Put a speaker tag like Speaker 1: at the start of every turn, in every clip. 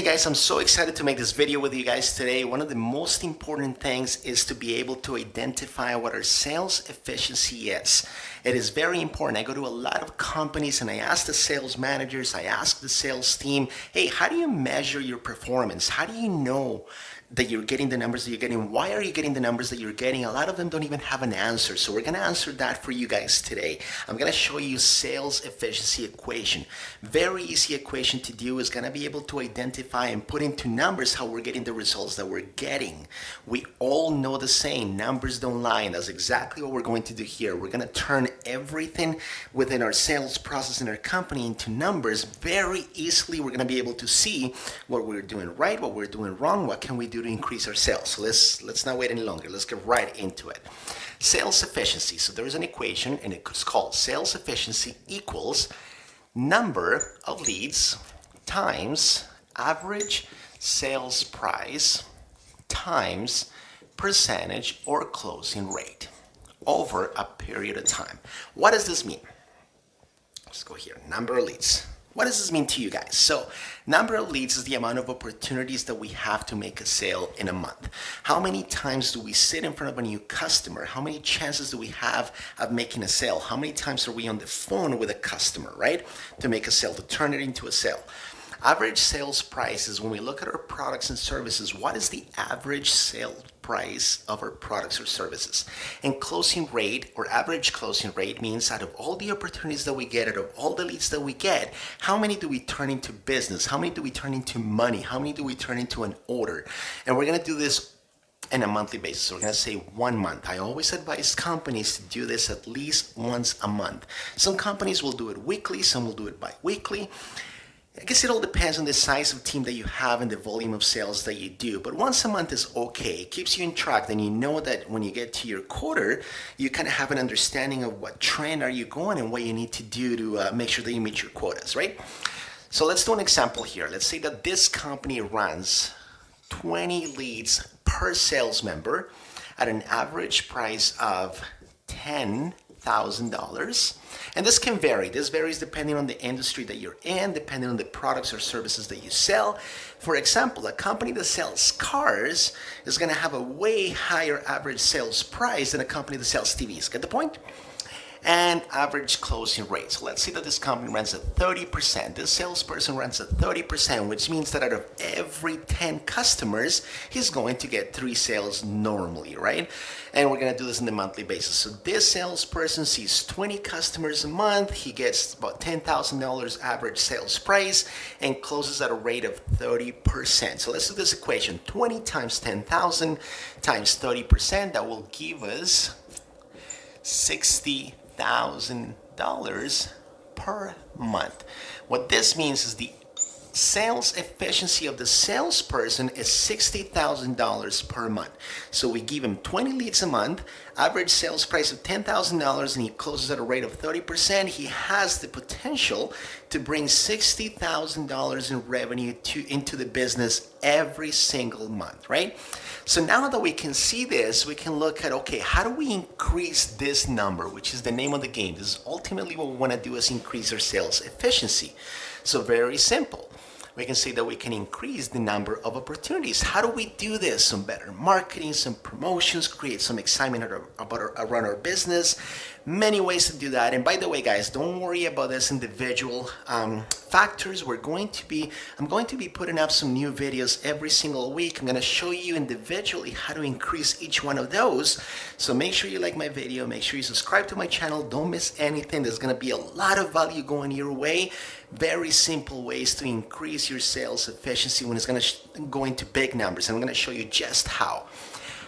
Speaker 1: Hey guys, I'm so excited to make this video with you guys today. One of the most important things is to be able to identify what our sales efficiency is. It is very important. I go to a lot of companies and I ask the sales managers, I ask the sales team, hey, how do you measure your performance? How do you know that you're getting the numbers that you're getting? Why are you getting the numbers that you're getting? A lot of them don't even have an answer. So we're going to answer that for you guys today. I'm going to show you sales efficiency equation. Very easy equation to do. Is going to be able to identify and put into numbers how we're getting the results that we're getting. We all know the saying, numbers don't lie, and that's exactly what we're going to do here. We're going to turn everything within our sales process in our company into numbers very easily. We're going to be able to see what we're doing right, what we're doing wrong, what can we do to increase our sales. So let's not wait any longer. Let's get right into it. Sales efficiency. So there's an equation and it's called sales efficiency equals number of leads times average sales price times percentage or closing rate over a period of time. What does this mean? Let's go here. Number of leads. What does this mean to you guys? So, number of leads is the amount of opportunities that we have to make a sale in a month. How many times do we sit in front of a new customer? How many chances do we have of making a sale? How many times are we on the phone with a customer, right? To make a sale, to turn it into a sale. Average sales price is when we look at our products and services, what is the average sale price of our products or services? And closing rate or average closing rate means out of all the opportunities that we get, out of all the leads that we get, how many do we turn into business? How many do we turn into money? How many do we turn into an order? And we're going to do this on a monthly basis. So we're going to say 1 month. I always advise companies to do this at least once a month. Some companies will do it weekly, some will do it bi-weekly. I guess it all depends on the size of team that you have and the volume of sales that you do. But once a month is okay. It keeps you in track. Then you know that when you get to your quarter, you kind of have an understanding of what trend are you going and what you need to do to make sure that you meet your quotas, right? So let's do an example here. Let's say that this company runs 20 leads per sales member at an average price of $10,000. And this can vary. This varies depending on the industry that you're in, depending on the products or services that you sell. For example, a company that sells cars is going to have a way higher average sales price than a company that sells TVs. Get the point? And average closing rate. So let's say that this company runs at 30%. This salesperson runs at 30%, which means that out of every 10 customers, he's going to get 3 sales normally, right? And we're going to do this on a monthly basis. So this salesperson sees 20 customers a month. He gets about $10,000 average sales price and closes at a rate of 30%. So let's do this equation. 20 times 10,000 times 30%. That will give us $60,000 per month. What this means is the sales efficiency of the salesperson is $60,000 per month. So we give him 20 leads a month, average sales price of $10,000, and he closes at a rate of 30%. He has the potential to bring $60,000 in revenue into the business every single month, right? So now that we can see this, we can look at, okay, how do we increase this number, which is the name of the game? This is ultimately what we want to do, is increase our sales efficiency. So very simple. We can say that we can increase the number of opportunities. How do we do this? Some better marketing, some promotions, create some excitement around our business. Many ways to do that. And by the way, guys, don't worry about this individual factors. I'm going to be putting up some new videos every single week. I'm going to show you individually how to increase each one of those. So make sure you like my video. Make sure you subscribe to my channel. Don't miss anything. There's going to be a lot of value going your way. Very simple ways to increase your sales efficiency when it's going to go into big numbers. And I'm going to show you just how.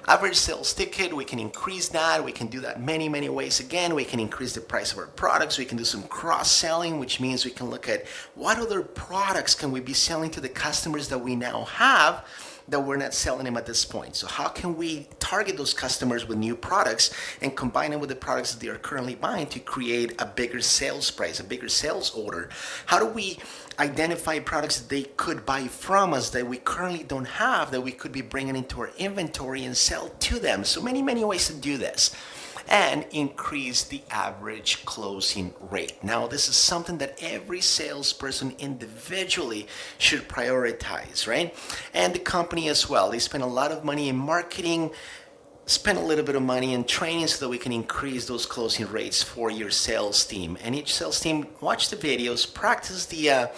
Speaker 1: Average sales ticket, we can increase that. We can do that many ways. Again, we can increase the price of our products. We can do some cross-selling, which means we can look at what other products can we be selling to the customers that we now have that we're not selling them at this point. So how can we target those customers with new products and combine them with the products that they are currently buying to create a bigger sales price, a bigger sales order? How do we identify products that they could buy from us that we currently don't have, that we could be bringing into our inventory and sell to them? So many ways to do this. and increase the average closing rate. Now, this is something that every salesperson individually should prioritize, right? And the company as well. They spend a lot of money in marketing, spend a little bit of money in training so that we can increase those closing rates for your sales team. And each sales team, watch the videos, practice the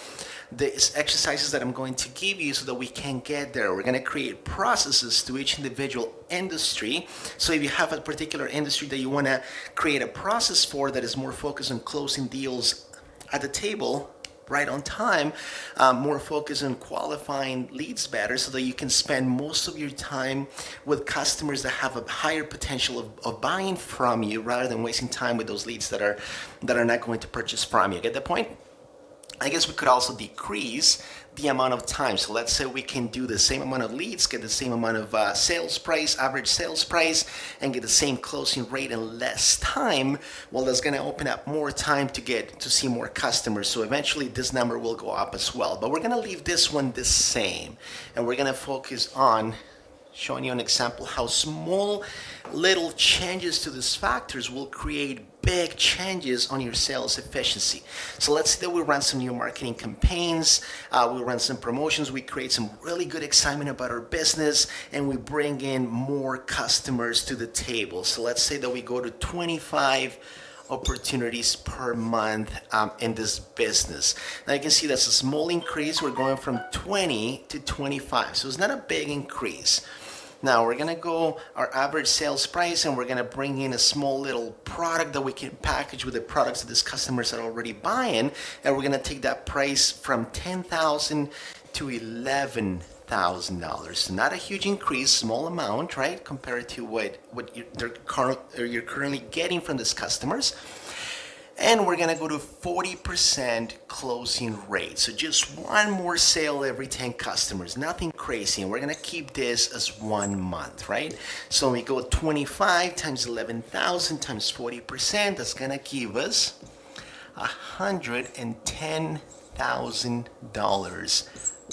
Speaker 1: exercises that I'm going to give you so that we can get there. We're going to create processes to each individual industry. So if you have a particular industry that you want to create a process for that is more focused on closing deals at the table, right on time, more focused on qualifying leads better so that you can spend most of your time with customers that have a higher potential of buying from you rather than wasting time with those leads that are not going to purchase from you. Get the point? I guess we could also decrease the amount of time. So let's say we can do the same amount of leads, get the same amount of sales price, average sales price, and get the same closing rate in less time. Well, that's going to open up more time to see more customers. So eventually this number will go up as well. But we're going to leave this one the same. And we're going to focus on showing you an example how small little changes to these factors will create big changes on your sales efficiency. So let's say that we run some new marketing campaigns, we run some promotions, we create some really good excitement about our business, and we bring in more customers to the table. So let's say that we go to 25 opportunities per month in this business. Now you can see that's a small increase. We're going from 20 to 25. So it's not a big increase. Now we're gonna go our average sales price and we're gonna bring in a small little product that we can package with the products that these customers are already buying, and we're gonna take that price from $10,000 to $11,000. So not a huge increase, small amount, right, compared to what you're currently getting from these customers. And we're gonna go to 40% closing rate. So just one more sale every 10 customers, nothing crazy. And we're gonna keep this as 1 month, right? So we go 25 times 11,000 times 40%, that's gonna give us $110,000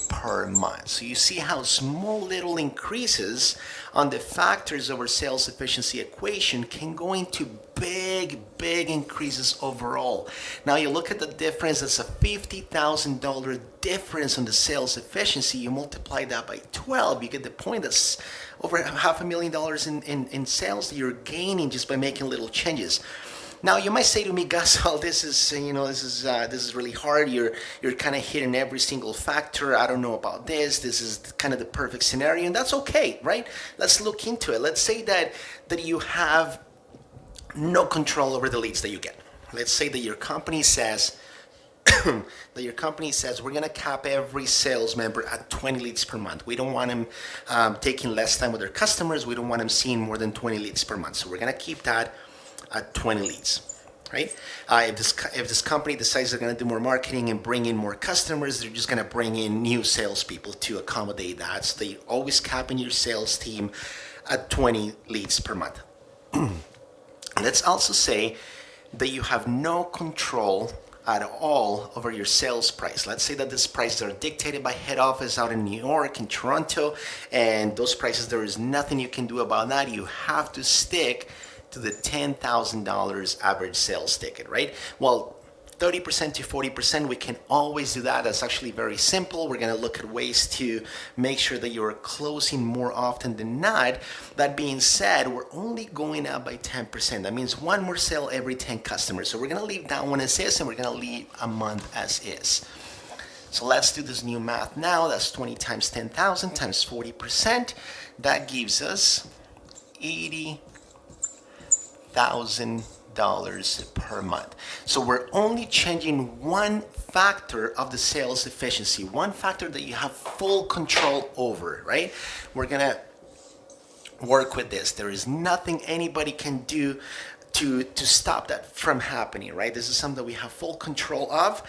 Speaker 1: per month. So you see how small little increases on the factors of our sales efficiency equation can go into big increases overall. Now you look at the difference, that's a $50,000 difference on the sales efficiency. You multiply that by 12, you get the point. That's over $500,000 in sales that you're gaining just by making little changes. Now you might say to me, Gus, well, this is really hard. You're kind of hitting every single factor. I don't know about this. This is kind of the perfect scenario, and that's okay, right? Let's look into it. Let's say that you have no control over the leads that you get. Let's say that your company says we're going to cap every sales member at 20 leads per month. We don't want them taking less time with their customers. We don't want them seeing more than 20 leads per month. So we're going to keep that at 20 leads, right? If this company decides they're going to do more marketing and bring in more customers, they're just going to bring in new salespeople to accommodate that. So they always cap in your sales team at 20 leads per month. Let's also say that you have no control at all over your sales price. Let's say that these prices are dictated by head office out in New York, in Toronto, and those prices, there is nothing you can do about that. You have to stick to the $10,000 average sales ticket, right? Well, 30% to 40%, we can always do that. That's actually very simple. We're gonna look at ways to make sure that you're closing more often than not. That being said, we're only going up by 10%. That means one more sale every 10 customers. So we're gonna leave that one as is, and we're gonna leave a month as is. So let's do this new math now. That's 20 times 10,000 times 40%. That gives us $80,000 per month. So we're only changing one factor of the sales efficiency, one factor that you have full control over, right? We're gonna work with this. There is nothing anybody can do to stop that from happening, right? This is something that we have full control of.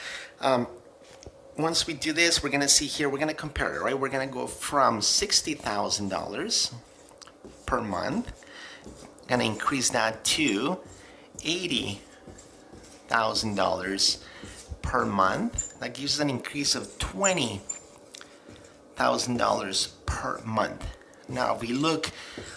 Speaker 1: Once we do this, we're gonna see here, we're gonna compare it, right? We're gonna go from $60,000 per month, gonna increase that to $80,000 per month. That gives us an increase of $20,000 per month. Now, if we look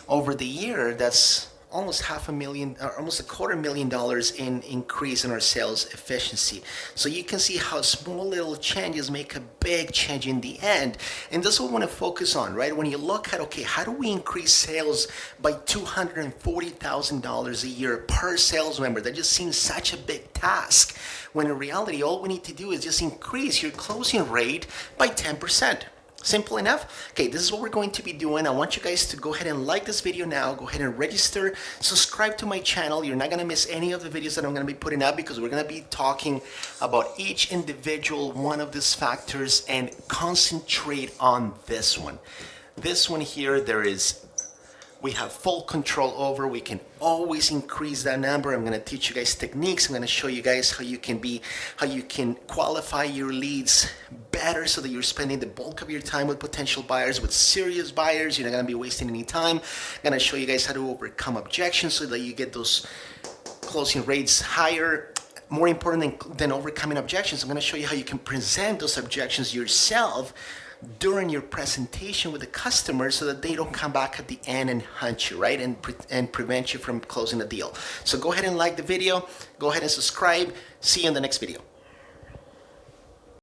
Speaker 1: over the year, that's almost $500,000 or almost $250,000 in increase in our sales efficiency. So you can see how small little changes make a big change in the end. And that's what we want to focus on, right? When you look at, okay, how do we increase sales by $240,000 a year per sales member? That just seems such a big task, when in reality, all we need to do is just increase your closing rate by 10%. Simple enough. Okay, this is what we're going to be doing. I want you guys to go ahead and like this video now. Go ahead and register, subscribe to my channel. You're not going to miss any of the videos that I'm going to be putting up, because we're going to be talking about each individual one of these factors and concentrate on this one. This one here, we have full control over. We can always increase that number. I'm going to teach you guys techniques. I'm going to show you guys how you can qualify your leads better, so that you're spending the bulk of your time with potential buyers, with serious buyers. You're not going to be wasting any time. I'm going to show you guys how to overcome objections so that you get those closing rates higher. More important than overcoming objections, I'm going to show you how you can present those objections yourself during your presentation with the customer, so that they don't come back at the end and hunt you, right? And prevent you from closing the deal. So go ahead and like the video. Go ahead and subscribe. See you in the next video.